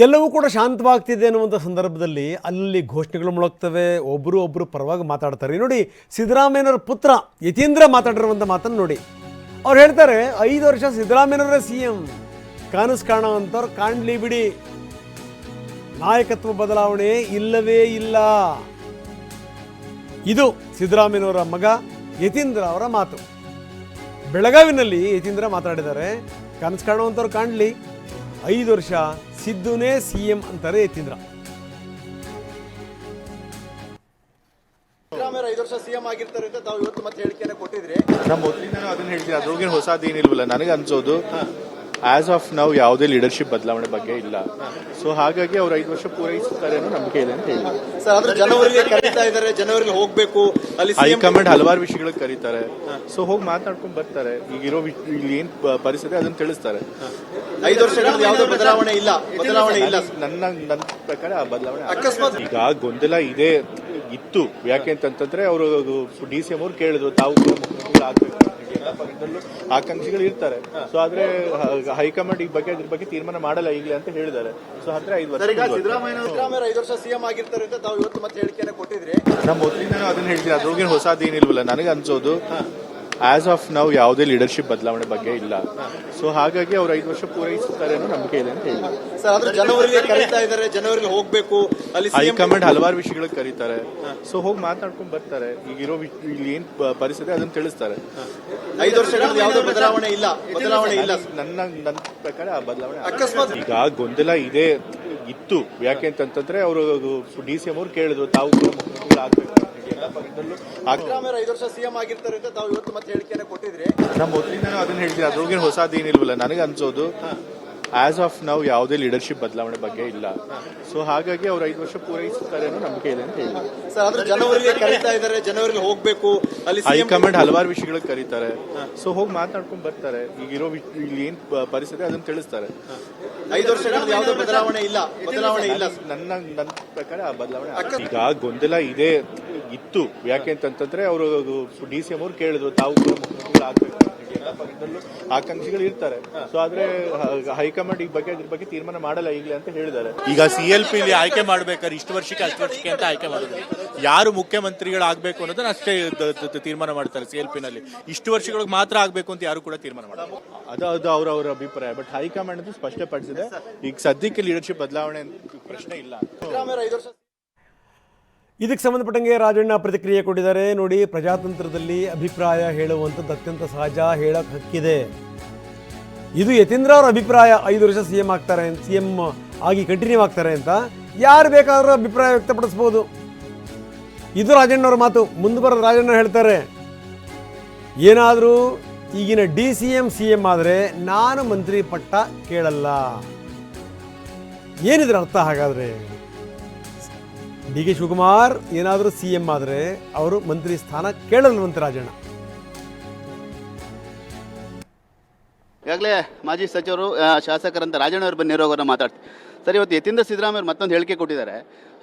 ಎಲ್ಲವೂ ಕೂಡ ಶಾಂತವಾಗ್ತಿದೆ ಅನ್ನುವಂಥ ಸಂದರ್ಭದಲ್ಲಿ ಅಲ್ಲಿ ಘೋಷಣೆಗಳು ಮೊಳಗ್ತವೆ, ಒಬ್ಬರು ಪರವಾಗಿ ಮಾತಾಡ್ತಾರೆ. ನೋಡಿ, ಸಿದ್ದರಾಮಯ್ಯನವರ ಪುತ್ರ ಯತೀಂದ್ರ ಮಾತಾಡಿರುವಂಥ ಮಾತನ್ನು ನೋಡಿ. ಅವ್ರು ಹೇಳ್ತಾರೆ, 5 ವರ್ಷ ಸಿದ್ದರಾಮಯ್ಯನವರೇ CM, ಕನಸು ಕಾಣೋವಂಥವ್ರು ಕಾಣಲಿ ಬಿಡಿ, ನಾಯಕತ್ವ ಬದಲಾವಣೆ ಇಲ್ಲವೇ ಇಲ್ಲ. ಇದು ಸಿದ್ದರಾಮಯ್ಯನವರ ಮಗ ಯತೀಂದ್ರ ಅವರ ಮಾತು. ಬೆಳಗಾವಿನಲ್ಲಿ ಯತೀಂದ್ರ ಮಾತಾಡಿದ್ದಾರೆ, ಕನಸು ಕಾಣುವಂಥವ್ರು ಕಾಣಲಿ, 5 ವರ್ಷ ಸಿದ್ದುನೇ CM ಅಂತಾರೆ ಯತೀಂದ್ರ. ಸಿದ್ದರಾಮಯ್ಯ 5 ವರ್ಷ CM ಆಗಿರ್ತಾರೆ ಅಂತ ತಾವು ಇವತ್ತು ಮತ್ತೆ ಹೇಳಿಕೆಯನ್ನು ಕೊಟ್ಟಿದ್ರಿ. ನಮ್ಮ ಮೊದಲಿಂದ ಅದನ್ನ ಹೇಳ್ತೀವಿ, ಅದ್ರೊಳಗೇನು ಹೊಸದೇನಿಲ್ವಲ್ಲ. ನನಗೆ ಅನ್ಸೋದು ಆಸ್ ಆಫ್ ನಾವು ಯಾವುದೇ ಲೀಡರ್ಶಿಪ್ ಬದಲಾವಣೆ ಬಗ್ಗೆ ಇಲ್ಲ. ಸೊ ಹಾಗಾಗಿ ಅವ್ರು 5 ವರ್ಷ ಪೂರೈಸುತ್ತಾರೆ ಅನ್ನೋ ನಂಬಿಕೆ ಇದೆ ಅಂತ ಹೇಳಿ. ಸರ್, ಆದ್ರೆ ಜನವರಿಗೆ ಕರೀತಾ ಇದ್ದಾರೆ, ಜನವರಿಗೆ ಹೋಗ್ಬೇಕು, ಅಲ್ಲಿ ಹೈಕಮಾಂಡ್ ಹಲವಾರು ವಿಷಯಗಳಿಗೆ ಕರೀತಾರೆ. ಸೊ ಹೋಗಿ ಮಾತನಾಡ್ಕೊಂಡು ಬರ್ತಾರೆ. ಈಗಿರೋ ಇಲ್ಲಿ ಏನ್ ಪರಿಸ್ಥಿತಿ ಅದನ್ನ ತಿಳಿಸ್ತಾರೆ. 5 ವರ್ಷಗಳಲ್ಲಿ ಯಾವುದೇ ಬದಲಾವಣೆ ಇಲ್ಲ. ನನ್ನ ಪ್ರಕಾರ ಆ ಬದಲಾವಣೆ ಅಕಸ್ಮಾತ್ ಈಗ ಗೊಂದಲ ಇತ್ತು. ಯಾಕೆ ಅಂತಂದ್ರೆ ಅವರು DCM ಅವ್ರು ಕೇಳಿದ್ರು, ತಾವು ಮುಖ್ಯಮಂತ್ರಿ ಆಗ್ಬೇಕು, ಆಕಾಂಕ್ಷಿಗಳು ಇರ್ತಾರೆ. ಸೊ ಆದ್ರೆ ಹೈಕಮಾಂಡ್ ಇದ್ರ ಬಗ್ಗೆ ತೀರ್ಮಾನ ಮಾಡಲ್ಲ ಈಗಲೇ ಅಂತ ಹೇಳಿದ್ದಾರೆ. ಸೊ ಆದ್ರೆ 5 ವರ್ಷ ಸಿದ್ದರಾಮಯ್ಯ 5 ವರ್ಷ CM ಆಗಿರ್ತಾರೆ ಅಂತ ತಾವು ಇವತ್ತು ಮತ್ತೆ ಹೇಳಿಕೆಯನ್ನು ಕೊಟ್ಟಿದ್ರಿ. ನಮ್ಮ ಮೊದಲಿಂದ ಅದನ್ನ ಹೇಳ್ತೀವಿ, ಅದ್ರೊಳಗೇನು ಹೊಸದೇನಿಲ್ವಲ್ಲ. ನನಗೆ ಅನ್ಸೋದು ಆಸ್ ಆಫ್ ನಾವು ಯಾವುದೇ ಲೀಡರ್ಶಿಪ್ ಬದಲಾವಣೆ ಬಗ್ಗೆ ಇಲ್ಲ. ಸೊ ಹಾಗಾಗಿ ಅವ್ರು 5 ವರ್ಷ ಪೂರೈಸುತ್ತಾರೆ ಅನ್ನೋ ನಂಬಿಕೆ ಇದೆ ಅಂತ ಹೇಳಿ. ಸರ್, ಆದ್ರೆ ಜನವರಿಗೆ ಕರೀತಾ ಇದ್ದಾರೆ, ಜನವರಿಗೆ ಹೋಗ್ಬೇಕು, ಅಲ್ಲಿ ಹೈಕಮಾಂಡ್ ಹಲವಾರು ವಿಷಯಗಳಿಗೆ ಕರೀತಾರೆ. ಸೊ ಹೋಗಿ ಮಾತನಾಡ್ಕೊಂಡು ಬರ್ತಾರೆ. ಈಗಿರೋ ಇಲ್ಲಿ ಏನ್ ಪರಿಸ್ಥಿತಿ ಅದನ್ನ ತಿಳಿಸ್ತಾರೆ. 5 ವರ್ಷಗಳಲ್ಲಿ ಯಾವುದೇ ಬದಲಾವಣೆ ಇಲ್ಲ. ನನ್ನ ಪ್ರಕಾರ ಆ ಬದಲಾವಣೆ ಅಕಸ್ಮಾತ್ ಈಗ ಗೊಂದಲ ಇತ್ತು. ಯಾಕೆ ಅಂತಂದ್ರೆ ಅವರು DCM ಅವ್ರು ಕೇಳಿದ್ರು, ತಾವು ಮುಖ್ಯಮಂತ್ರಿ ಆಗ್ಬೇಕು, ಸಿದ್ದರಾಮಯ್ಯ 5 ವರ್ಷ CM ಆಗಿರ್ತಾರೆ ಅಂತ ತಾವು ಇವತ್ತು ಮತ್ತೆ ಹೇಳಿಕೆಯನ್ನು ಕೊಟ್ಟಿದ್ರಿ. ನಮ್ಮ ಮೊದಲಿಂದ ಅದನ್ನ ಹೇಳ್ತೀವಿ, ಅದ್ರೊಳಗೇನು ಹೊಸದೇನಿಲ್ವಲ್ಲ. ನನಗೆ ಅನ್ಸೋದು ಆಸ್ ಆಫ್ ನಾವು ಯಾವುದೇ ಲೀಡರ್ಶಿಪ್ ಬದಲಾವಣೆ ಬಗ್ಗೆ ಇಲ್ಲ. ಸೊ ಹಾಗಾಗಿ ಅವ್ರು 5 ವರ್ಷ ಪೂರೈಸುತ್ತಾರೆ ಅನ್ನೋ ನಂಬಿಕೆ ಇದೆ ಅಂತ ಹೇಳಿ. ಸರ್, ಆದ್ರೆ ಜನವರಿಗೆ ಕರೀತಾ ಇದ್ದಾರೆ, ಜನವರಿಗೆ ಹೋಗ್ಬೇಕು, ಅಲ್ಲಿ ಹೈಕಮಾಂಡ್ ಹಲವಾರು ವಿಷಯಗಳಿಗೆ ಕರೀತಾರೆ. ಸೊ ಹೋಗಿ ಮಾತನಾಡ್ಕೊಂಡು ಬರ್ತಾರೆ. ಈಗಿರೋ ಇಲ್ಲಿ ಏನ್ ಪರಿಸ್ಥಿತಿ ಅದನ್ನ ತಿಳಿಸ್ತಾರೆ. 5 ವರ್ಷಗಳಲ್ಲಿ ಯಾವುದೇ ಬದಲಾವಣೆ ಇಲ್ಲ. ನನ್ನ ಪ್ರಕಾರ ಆ ಬದಲಾವಣೆ ಈಗ ಗೊಂದಲ ಇತ್ತು. ಯಾಕೆ ಅಂತಂದ್ರೆ ಅವರು DCM ಅವ್ರು ಕೇಳಿದ್ರು, ತಾವು ಮುಖ್ಯಮಂತ್ರಿ ಆಗ್ಬೇಕು, ಆಕಾಂಕ್ಷಿಗಳು ಇರ್ತಾರೆ. ಸೊ ಆದ್ರೆ ಹೈಕಮಾಂಡ್ ಇದ್ರ ಬಗ್ಗೆ ತೀರ್ಮಾನ ಮಾಡಲ್ಲ ಈಗಲೇ ಅಂತ ಹೇಳಿದ್ದಾರೆ. ಈಗ CLP ಆಯ್ಕೆ ಮಾಡ್ಬೇಕಾದ್ರೆ ಇಷ್ಟು ವರ್ಷಕ್ಕೆ ಅಷ್ಟು ವರ್ಷಕ್ಕೆ ಅಂತ ಆಯ್ಕೆ ಮಾಡೋದು, ಯಾರು ಮುಖ್ಯಮಂತ್ರಿಗಳಾಗಬೇಕು ಅನ್ನೋದನ್ನ ಅಷ್ಟೇ ತೀರ್ಮಾನ ಮಾಡ್ತಾರೆ. CLP ನಲ್ಲಿ ಇಷ್ಟು ವರ್ಷಗಳಿಗೆ ಮಾತ್ರ ಆಗ್ಬೇಕು ಅಂತ ಯಾರು ಕೂಡ ತೀರ್ಮಾನ ಮಾಡಲ್ಲ. ಅದು ಅವರ ಅಭಿಪ್ರಾಯ. ಬಟ್ ಹೈಕಮಾಂಡ್ ಅಂತ ಸ್ಪಷ್ಟಪಡಿಸಿದೆ. ಈಗ ಸದ್ಯಕ್ಕೆ ಲೀಡರ್ಶಿಪ್ ಬದಲಾವಣೆ ಪ್ರಶ್ನೆ ಇಲ್ಲ. ಇದಕ್ಕೆ ಸಂಬಂಧಪಟ್ಟಂಗೆ ರಾಜಣ್ಣ ಪ್ರತಿಕ್ರಿಯೆ ಕೊಟ್ಟಿದ್ದಾರೆ. ನೋಡಿ, ಪ್ರಜಾತಂತ್ರದಲ್ಲಿ ಅಭಿಪ್ರಾಯ ಹೇಳುವಂಥದ್ದು ಅತ್ಯಂತ ಸಹಜ, ಹೇಳೋಕ್ಕೆ ಹಕ್ಕಿದೆ. ಇದು ಯತೀಂದ್ರ ಅವರ ಅಭಿಪ್ರಾಯ. 5 ವರ್ಷ CM ಆಗ್ತಾರೆ, CM ಆಗಿ ಕಂಟಿನ್ಯೂ ಆಗ್ತಾರೆ ಅಂತ ಯಾರು ಬೇಕಾದರೂ ಅಭಿಪ್ರಾಯ ವ್ಯಕ್ತಪಡಿಸ್ಬೋದು. ಇದು ರಾಜಣ್ಣವ್ರ ಮಾತು. ಮುಂದೆ ಬರೋದು ರಾಜಣ್ಣ ಹೇಳ್ತಾರೆ, ಏನಾದರೂ ಈಗಿನ DCM CM ಆದರೆ ನಾನು ಮಂತ್ರಿ ಪಟ್ಟ ಕೇಳಲ್ಲ. ಏನಿದ್ರ ಅರ್ಥ? ಹಾಗಾದರೆ DK ಶಿವಕುಮಾರ್ ಏನಾದರೂ CM ಆದರೆ ಅವರು ಮಂತ್ರಿ ಸ್ಥಾನ ಕೇಳಲ್ವಂತೆ ರಾಜಣ್ಣ. ಈಗಾಗಲೇ ಮಾಜಿ ಸಚಿವರು ಶಾಸಕರಂತ ರಾಜಣ್ಣವ್ರು ಬಂದಿರೋರನ್ನ ಮಾತಾಡ್ತಾರೆ. ಸರ್, ಇವತ್ತು ಯತೀಂದ್ರ ಸಿದ್ದರಾಮಯ್ಯ ಮತ್ತೊಂದು ಹೇಳಿಕೆ ಕೊಟ್ಟಿದ್ದಾರೆ.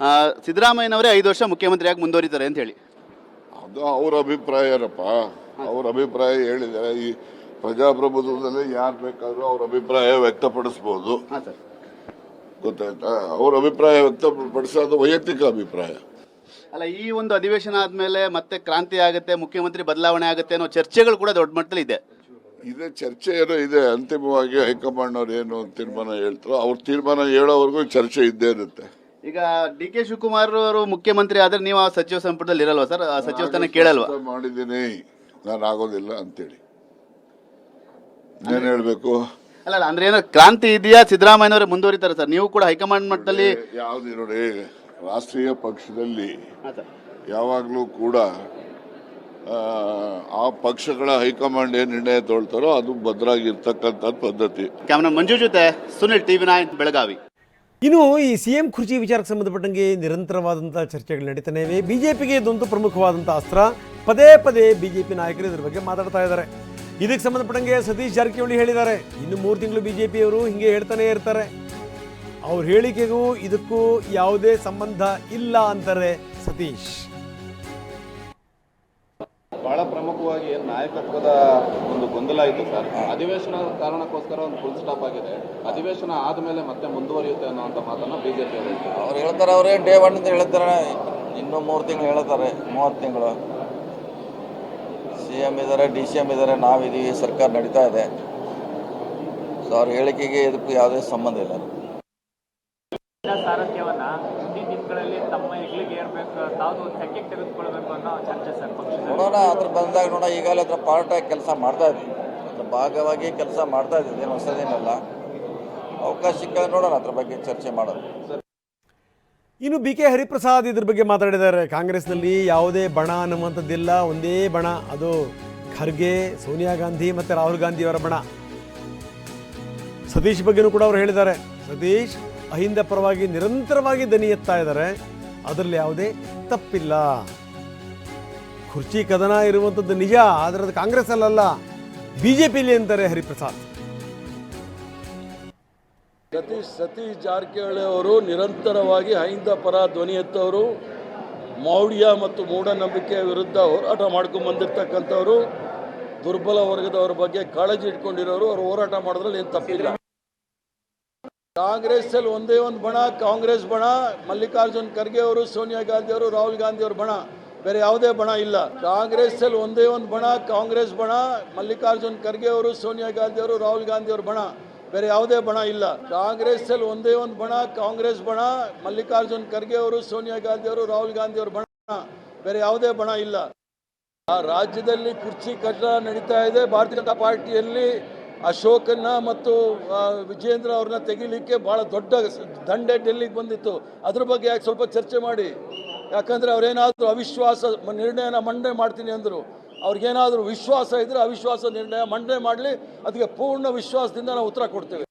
ಸಿದ್ದರಾಮಯ್ಯನವರೇ 5 ವರ್ಷ ಮುಖ್ಯಮಂತ್ರಿಯಾಗಿ ಮುಂದುವರಿತಾರೆ ಅಂತ ಹೇಳಿ. ಅದು ಅವ್ರ ಅಭಿಪ್ರಾಯನಪ್ಪ. ಅವ್ರ ಅಭಿಪ್ರಾಯ ಹೇಳಿದ್ದಾರೆ. ಈ ಪ್ರಜಾಪ್ರಭುತ್ವದಲ್ಲಿ ಯಾರು ಬೇಕಾದರೂ ಅವ್ರ ಅಭಿಪ್ರಾಯ ವ್ಯಕ್ತಪಡಿಸ್ಬೋದು. ಹಾಂ ಸರ್, ಗೊತ್ತಾಯ್ತಾ? ಅವ್ರ ಅಭಿಪ್ರಾಯ ವ್ಯಕ್ತಪಡಿಸೋದು ವೈಯಕ್ತಿಕ ಅಭಿಪ್ರಾಯ ಅಲ್ಲ. ಈ ಒಂದು ಅಧಿವೇಶನ ಆದಮೇಲೆ ಮತ್ತೆ ಕ್ರಾಂತಿ ಆಗುತ್ತೆ, ಮುಖ್ಯಮಂತ್ರಿ ಬದಲಾವಣೆ ಆಗುತ್ತೆ ಅನ್ನೋ ಚರ್ಚೆಗಳು ಕೂಡ ದೊಡ್ಡ ಮಟ್ಟದಲ್ಲಿ ಇದೆ. ಇದೇ ಚರ್ಚೆ ಏನೋ ಇದೆ. ಅಂತಿಮವಾಗಿ ಹೈಕಮಾಂಡ್ ಅವ್ರು ಏನು ತೀರ್ಮಾನ ಹೇಳ್ತಾರೋ ಅವ್ರ ತೀರ್ಮಾನ ಹೇಳೋವರೆಗೂ ಚರ್ಚೆ ಇದ್ದೇ ಇರುತ್ತೆ. ಈಗ DK ಶಿವಕುಮಾರ್ ಅವರು ಮುಖ್ಯಮಂತ್ರಿ ಆದ್ರೆ ನೀವು ಆ ಸಚಿವ ಸಂಪುಟದಲ್ಲಿ ಇರಲ್ವಾ ಸರ್? ಆ ಸಚಿವ ಸ್ಥಾನ ಕೇಳಲ್ವಾ? ಮಾಡಿದ್ದೀನಿ, ನಾನು ಆಗೋದಿಲ್ಲ ಅಂತೇಳಿ ಏನ್ ಹೇಳ್ಬೇಕು? ಅಲ್ಲ, ಅಂದ್ರೆ ಏನೋ ಕ್ರಾಂತಿ ಇದೆಯಾ, ಸಿದ್ದರಾಮಯ್ಯನವರೇ ಮುಂದುವರಿತಾರೆ ಸರ್? ನೀವು ಕೂಡ ಹೈಕಮಾಂಡ್ ಮಟ್ಟದಲ್ಲಿ ಯಾವ್ದು ನೋಡಿ, ರಾಷ್ಟ್ರೀಯ ಪಕ್ಷದಲ್ಲಿ ಯಾವಾಗಲೂ ಕೂಡ ಆ ಪಕ್ಷಗಳ ಹೈಕಮಾಂಡ್ ಏನ್ ನಿರ್ಣಯ ತೊಳ್ತಾರೋ ಅದು ಭದ್ರಾಗಿರ್ತಕ್ಕಂಥ ಪದ್ಧತಿ. ಕ್ಯಾಮರಾ ಮಂಜು ಜೊತೆ ಸುನಿಲ್, TV9 ಬೆಳಗಾವಿ. ಇನ್ನು ಈ CM ಕುರ್ಚಿ ವಿಚಾರಕ್ಕೆ ಸಂಬಂಧಪಟ್ಟಂಗೆ ನಿರಂತರವಾದಂಥ ಚರ್ಚೆಗಳು ನಡೀತಾನೆ ಇವೆ. BJPಗೆ ಇದೊಂದು ಪ್ರಮುಖವಾದಂಥ ಅಸ್ತ್ರ. ಪದೇ BJP ನಾಯಕರು ಇದ್ರ ಬಗ್ಗೆ ಮಾತಾಡ್ತಾ ಇದ್ದಾರೆ. ಇದಕ್ಕೆ ಸಂಬಂಧಪಟ್ಟಂಗೆ ಸತೀಶ್ ಜಾರಕಿಹೊಳಿ ಹೇಳಿದ್ದಾರೆ, ಇನ್ನು 3 ತಿಂಗಳು BJPಯವರು ಹಿಂಗೆ ಹೇಳ್ತಾನೆ ಇರ್ತಾರೆ. ಅವ್ರ ಹೇಳಿಕೆಗೂ ಇದಕ್ಕೂ ಯಾವುದೇ ಸಂಬಂಧ ಇಲ್ಲ ಅಂತಾರೆ ಸತೀಶ್. ಬಹಳ ಬಹಳ ಪ್ರಮುಖವಾಗಿ ಏನು ನಾಯಕತ್ವದ ಒಂದು ಗೊಂದಲ ಇತ್ತು ಸರ್. ಅಧಿವೇಶನ ಕಾರಣಕ್ಕೋಸ್ಕರ ಒಂದು ಫುಲ್ ಸ್ಟಾಪ್ ಆಗಿದೆ. ಅಧಿವೇಶನ ಆದಮೇಲೆ ಮತ್ತೆ ಮುಂದುವರಿಯುತ್ತೆ ಅನ್ನೋಂಥ ಮಾತನ್ನು ಬಿಜೆಪಿ ಅವರು ಹೇಳ್ತಾರೆ. ಅವ್ರು ಹೇಳ್ತಾರೆ, ಅವರೇ ಡೇ ಒನ್ ಅಂತ ಹೇಳ್ತಾರೆ. ಇನ್ನೂ 3 ತಿಂಗಳು ಹೇಳ್ತಾರೆ, 30 ತಿಂಗಳು. CM ಇದ್ದಾರೆ, DCM ಇದ್ದಾರೆ, ನಾವಿದ್ದೀವಿ, ಸರ್ಕಾರ ನಡೀತಾ ಇದೆ. ಸೊ ಅವ್ರ ಹೇಳಿಕೆಗೆ ಇದಕ್ಕೂ ಯಾವುದೇ ಸಂಬಂಧ ಇಲ್ಲ. ಸಾರಥ್ಯವನ್ನ ಮುಂದಿನ ದಿನಗಳಲ್ಲಿ ತಮ್ಮ ಹೆಗ್ಲಿಗೆ ಏರ್ಬೇಕು, ತಾವು ತೆಗೆಗೆ ತೆಗೆದುಕೊಳ್ಬೇಕು ಅನ್ನೋ ಚರ್ಚೆ ಸರ್ ಪಕ್ಷ. ನೋಡೋಣ, ಅದ್ರ ಬಂದಾಗ ನೋಡೋಣ. ಈಗಾಗಲೇ ಅದ್ರ ಪಾರ್ಟಾಗಿ ಕೆಲಸ ಮಾಡ್ತಾ ಇದ್ದೀವಿ, ಅದ್ರ ಭಾಗವಾಗಿ ಕೆಲಸ ಮಾಡ್ತಾ ಇದ್ದೀವಿ. ಏನು ಹೊಸದೇನಲ್ಲ. ಅವಕಾಶ ಸಿಕ್ಕಾಗ ನೋಡೋಣ, ಅದ್ರ ಬಗ್ಗೆ ಚರ್ಚೆ ಮಾಡೋದು. ಇನ್ನು BK ಹರಿಪ್ರಸಾದ್ ಇದ್ರ ಬಗ್ಗೆ ಮಾತಾಡಿದ್ದಾರೆ. ಕಾಂಗ್ರೆಸ್ನಲ್ಲಿ ಯಾವುದೇ ಬಣ ಅನ್ನುವಂಥದ್ದಿಲ್ಲ, ಒಂದೇ ಬಣ, ಅದು ಖರ್ಗೆ, ಸೋನಿಯಾ ಗಾಂಧಿ ಮತ್ತು ರಾಹುಲ್ ಗಾಂಧಿಯವರ ಬಣ. ಸತೀಶ್ ಬಗ್ಗೆನೂ ಕೂಡ ಅವರು ಹೇಳಿದ್ದಾರೆ. ಸತೀಶ್ ಅಹಿಂದ ಪರವಾಗಿ ನಿರಂತರವಾಗಿ ದನಿ ಎತ್ತಾ ಇದ್ದಾರೆ, ಅದರಲ್ಲಿ ಯಾವುದೇ ತಪ್ಪಿಲ್ಲ. ಕುರ್ಚಿ ಕದನ ಇರುವಂಥದ್ದು ನಿಜ, ಆದರೆ ಅದು ಕಾಂಗ್ರೆಸ್ ಅಲ್ಲಲ್ಲ, BJPಲಿ ಅಂತಾರೆ ಹರಿಪ್ರಸಾದ್. ಸತೀಶ್ ಜಾರಕಿಹೊಳಿ ಅವರು ನಿರಂತರವಾಗಿ ಅಹಿಂದ ಪರ ಧ್ವನಿ ಎತ್ತವರು, ಮೌಢ್ಯ ಮತ್ತು ಮೂಢನಂಬಿಕೆಯ ವಿರುದ್ಧ ಹೋರಾಟ ಮಾಡ್ಕೊಂಡು ಬಂದಿರತಕ್ಕಂಥವ್ರು, ದುರ್ಬಲ ವರ್ಗದವರ ಬಗ್ಗೆ ಕಾಳಜಿ ಇಟ್ಕೊಂಡಿರೋರು. ಅವರು ಹೋರಾಟ ಮಾಡೋದ್ರಲ್ಲಿ ಏನು ತಪ್ಪಿಲ್ಲ. ಕಾಂಗ್ರೆಸ್ಸಲ್ಲಿ ಒಂದೇ ಒಂದು ಬಣ, ಕಾಂಗ್ರೆಸ್ ಬಣ. ಮಲ್ಲಿಕಾರ್ಜುನ್ ಖರ್ಗೆ ಅವರು, ಸೋನಿಯಾ ಗಾಂಧಿ ಅವರು, ರಾಹುಲ್ ಗಾಂಧಿ ಅವ್ರ ಬಣ, ಬೇರೆ ಯಾವುದೇ ಬಣ ಇಲ್ಲ. ಕಾಂಗ್ರೆಸ್ಸಲ್ಲಿ ಒಂದೇ ಒಂದು ಬಣ, ಕಾಂಗ್ರೆಸ್ ಬಣ. ಮಲ್ಲಿಕಾರ್ಜುನ್ ಖರ್ಗೆ ಅವರು, ಸೋನಿಯಾ ಗಾಂಧಿ ಅವರು, ರಾಹುಲ್ ಗಾಂಧಿ ಅವ್ರ ಬಣ, ಬೇರೆ ಯಾವುದೇ ಬಣ ಇಲ್ಲ. ಕಾಂಗ್ರೆಸ್ಸಲ್ಲಿ ಒಂದೇ ಒಂದು ಬಣ, ಕಾಂಗ್ರೆಸ್ ಬಣ. ಮಲ್ಲಿಕಾರ್ಜುನ್ ಖರ್ಗೆ ಅವರು, ಸೋನಿಯಾ ಗಾಂಧಿ ಅವರು, ರಾಹುಲ್ ಗಾಂಧಿ ಅವ್ರ ಬಣ, ಬೇರೆ ಯಾವುದೇ ಬಣ ಇಲ್ಲ. ಆ ರಾಜ್ಯದಲ್ಲಿ ಕುರ್ಚಿ ಕಟ್ಟಡ ನಡೀತಾ ಇದೆ. ಭಾರತೀಯ ಜನತಾ ಪಾರ್ಟಿಯಲ್ಲಿ ಅಶೋಕನ್ನ ಮತ್ತು ವಿಜೇಂದ್ರ ಅವ್ರನ್ನ ತೆಗಿಲಿಕ್ಕೆ ಭಾಳ ದೊಡ್ಡ ದಂಡೆ ಡೆಲ್ಲಿಗೆ ಬಂದಿತ್ತು. ಅದ್ರ ಬಗ್ಗೆ ಯಾಕೆ ಸ್ವಲ್ಪ ಚರ್ಚೆ ಮಾಡಿ. ಯಾಕಂದರೆ ಅವ್ರೇನಾದರೂ ಅವಿಶ್ವಾಸ ನಿರ್ಣಯನ ಮಂಡನೆ ಮಾಡ್ತೀನಿ ಅಂದರು. ಅವ್ರಿಗೇನಾದರೂ ವಿಶ್ವಾಸ ಇದ್ದರೆ ಅವಿಶ್ವಾಸ ನಿರ್ಣಯ ಮಂಡನೆ ಮಾಡಲಿ, ಅದಕ್ಕೆ ಪೂರ್ಣ ವಿಶ್ವಾಸದಿಂದ ನಾವು ಉತ್ತರ ಕೊಡ್ತೇವೆ.